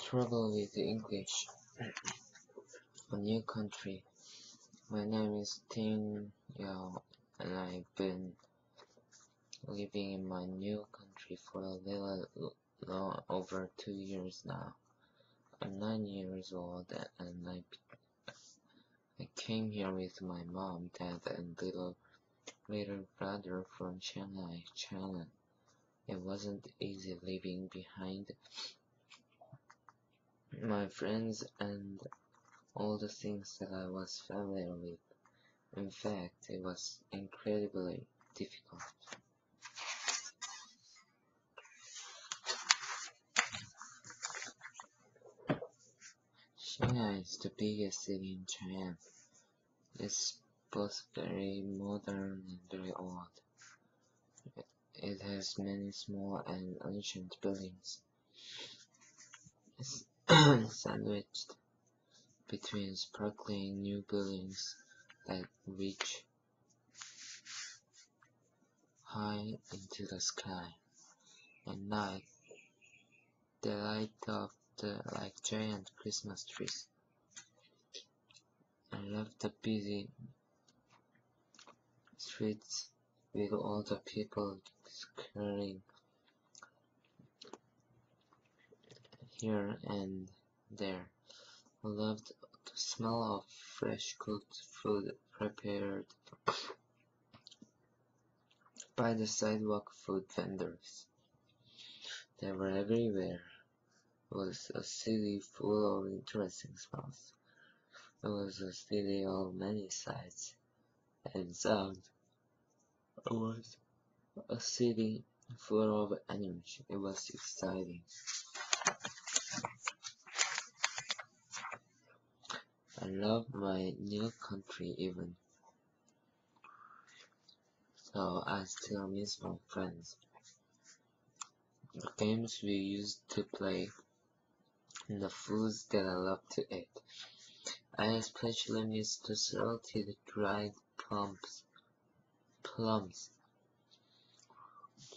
Struggle with English. A new country. My name is Tin Yao, and I've been living in my new country for a little over 2 years now. I'm 9 years old, and I came here with my mom, dad, and little brother from Shanghai, China. It wasn't easy leaving behind my friends and all the things that I was familiar with. In fact, it was incredibly difficult. Shanghai is the biggest city in China. It's both very modern and very old. It has many small and ancient buildings. It's sandwiched between sparkling new buildings that reach high into the sky. At night, they light up like giant Christmas trees. I love the busy streets with all the people scurrying here and there. I loved the smell of fresh cooked food prepared by the sidewalk food vendors. They were everywhere. It was a city full of interesting smells. It was a city of many sights and sounds. It was a city full of animation. It was exciting. I love my new country even so I still miss my friends. The games we used to play and the foods that I love to eat. I especially miss the salted dried plums.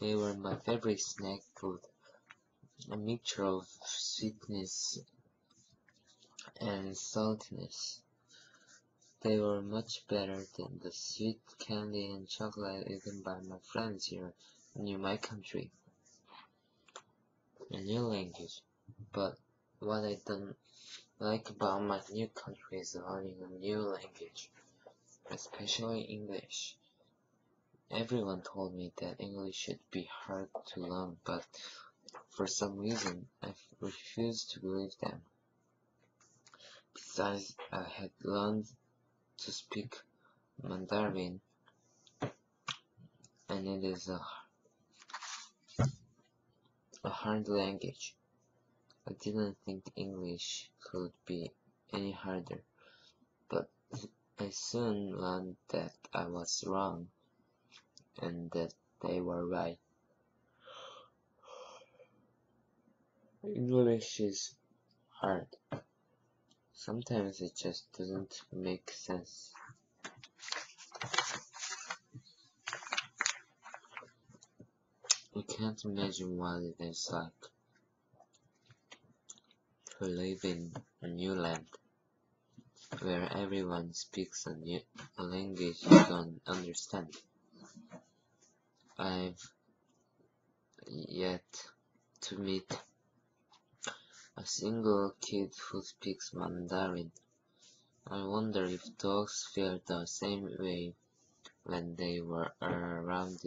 They were my favorite snack food, a mixture of sweetness and saltiness. They were much better than the sweet candy and chocolate eaten by my friends here in my country. A new language, but what I don't like about my new country is learning a new language, especially English. Everyone told me that English should be hard to learn, but for some reason I refused to believe them. Besides, I had learned to speak Mandarin, and it is a hard language. I didn't think English could be any harder, but I soon learned that I was wrong and that they were right. English is hard. Sometimes it just doesn't make sense. I can't imagine what it is like to live in a new land where everyone speaks a language you don't understand. I've yet to meet a single kid who speaks Mandarin. I wonder if dogs feel the same way when they were around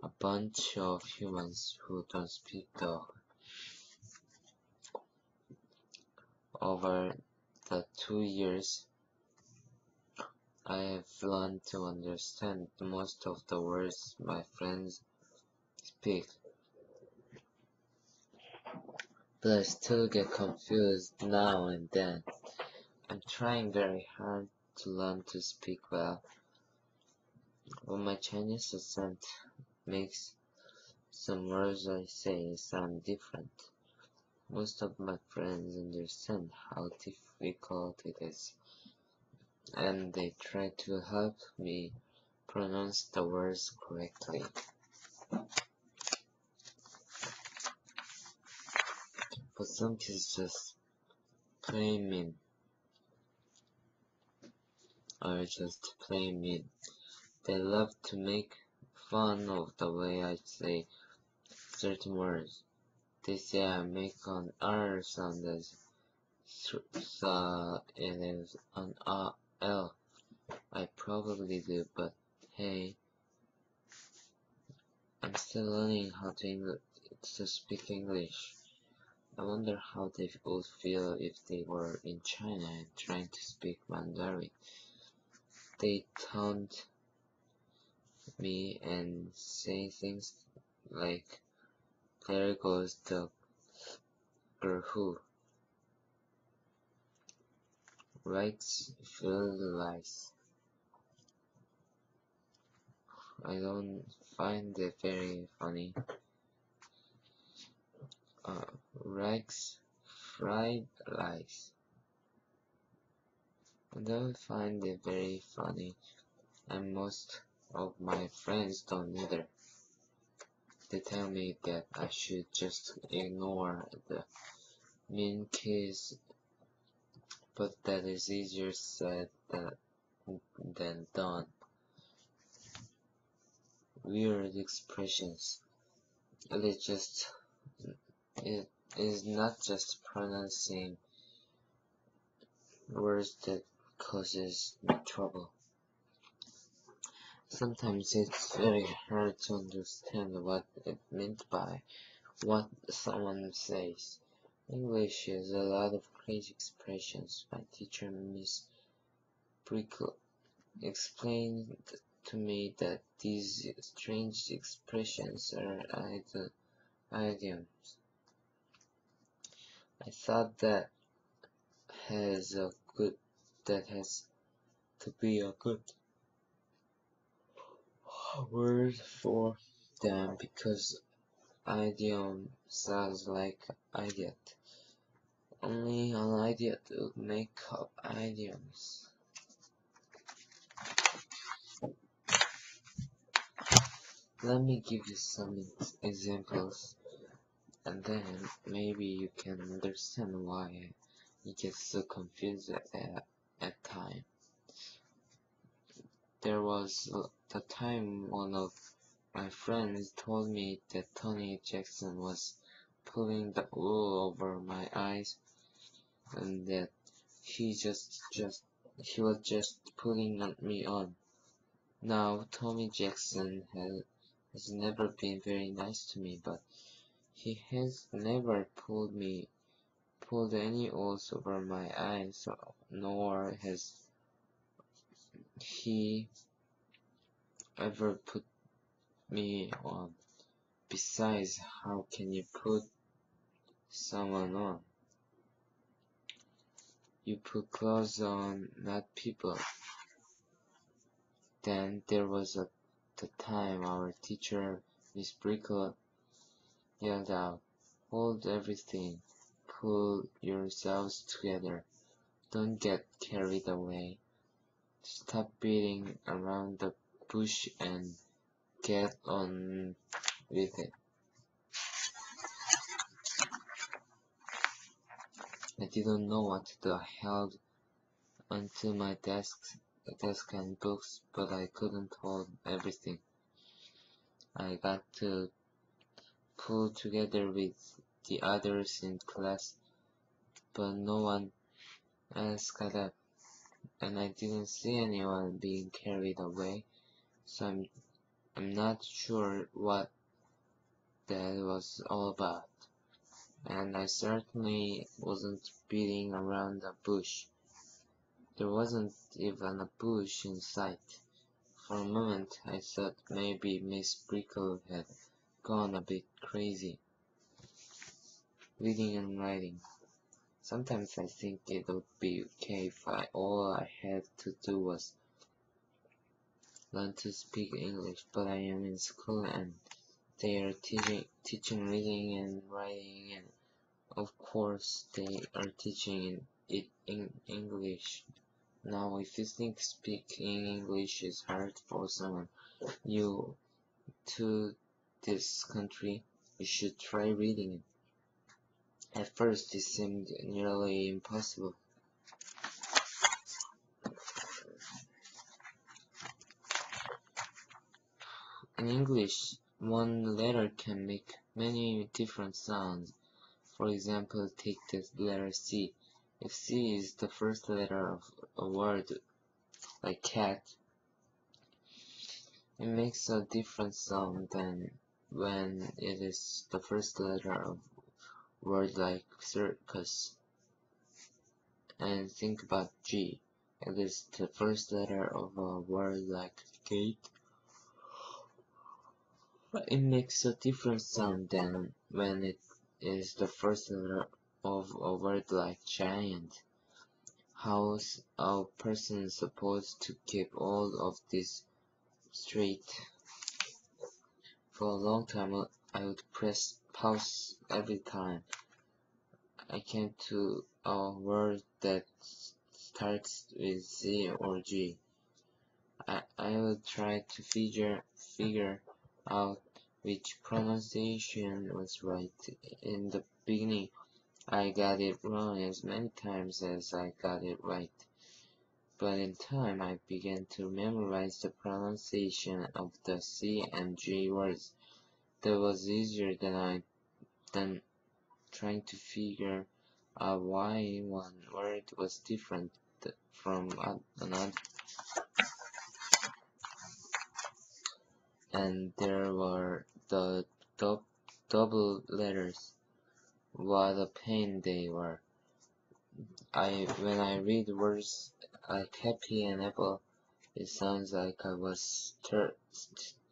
a bunch of humans who don't speak dog. Over the 2 years, I have learned to understand most of the words my friends speak, but I still get confused now and then. I'm trying very hard to learn to speak well, but my Chinese accent makes some words I say sound different. Most of my friends understand how difficult it is, and they try to help me pronounce the words correctly. but some kids just plain mean, or just plain mean. They love to make fun of the way I say certain words. They say I make an R sound as it is an L. I probably do, but hey, I'm still learning how to speak English. I wonder how they would feel if they were in China and trying to speak Mandarin. They taunt me and say things like, "There goes the girl who writes fill the lies." I don't find it very funny. Rex fried rice. I don't find it very funny, and most of my friends don't either. They tell me that I should just ignore the mean kids, but that is easier said than done. Weird expressions. It is not just pronouncing words that causes me trouble. Sometimes it's very hard to understand what it meant by what someone says. English has a lot of crazy expressions. My teacher, Miss Brickle, explained to me that these strange expressions are idioms. I thought that has to be a good word for them because idiom sounds like idiot. Only an idiot would make up idioms. Let me give you some examples, and then maybe you can understand why you get so confused at time. There was the time one of my friends told me that Tony Jackson was pulling the wool over my eyes, and that he was just pulling me on. Now, Tommy Jackson has never been very nice to me, but he has never pulled any wool over my eyes, nor has he ever put me on. Besides, how can you put someone on? You put clothes on, not people. Then there was the time our teacher, Miss Brickle, yelled out, "Hold everything, pull yourselves together, don't get carried away, stop beating around the bush and get on with it." I didn't know what to do. I held onto my desk and books, but I couldn't hold everything. I got to pull together with the others in class, but no one else got up, and I didn't see anyone being carried away, so I'm not sure what that was all about. And I certainly wasn't beating around the bush. There wasn't even a bush in sight. For a moment I thought maybe Miss Brickle had gone a bit crazy. Reading and writing. Sometimes I think it would be okay if all I had to do was learn to speak English, but I am in school and they are teaching reading and writing, and of course they are teaching it in English. Now, if you think speaking English is hard for someone new to this country, you should try reading it. At first, it seemed nearly impossible. In English, one letter can make many different sounds. For example, take the letter C. If C is the first letter of a word like cat, it makes a different sound than when it is the first letter of a word like circus. And think about G. It is the first letter of a word like gate. It makes a different sound than when it is the first letter of a word like giant. How's a person supposed to keep all of this straight? For a long time, I would press pause every time I came to a word that starts with Z or G. I would try to figure out which pronunciation was right. In the beginning, I got it wrong as many times as I got it right. But in time, I began to memorize the pronunciation of the C and G words. That was easier than trying to figure out why one word was different from another. And there were the double letters. What a pain they were. When I read words like happy and apple, it sounds like I was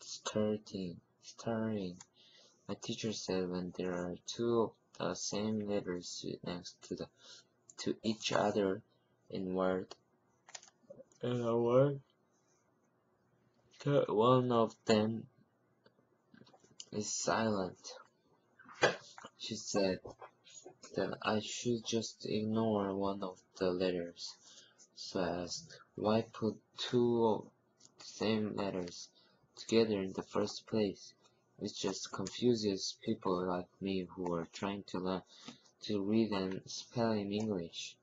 starting. My teacher said when there are two of the same letters next to each other in a word, one of them is silent. She said that I should just ignore one of the letters. So I asked, why put two of the same letters together in the first place? It just confuses people like me who are trying to learn to read and spell in English.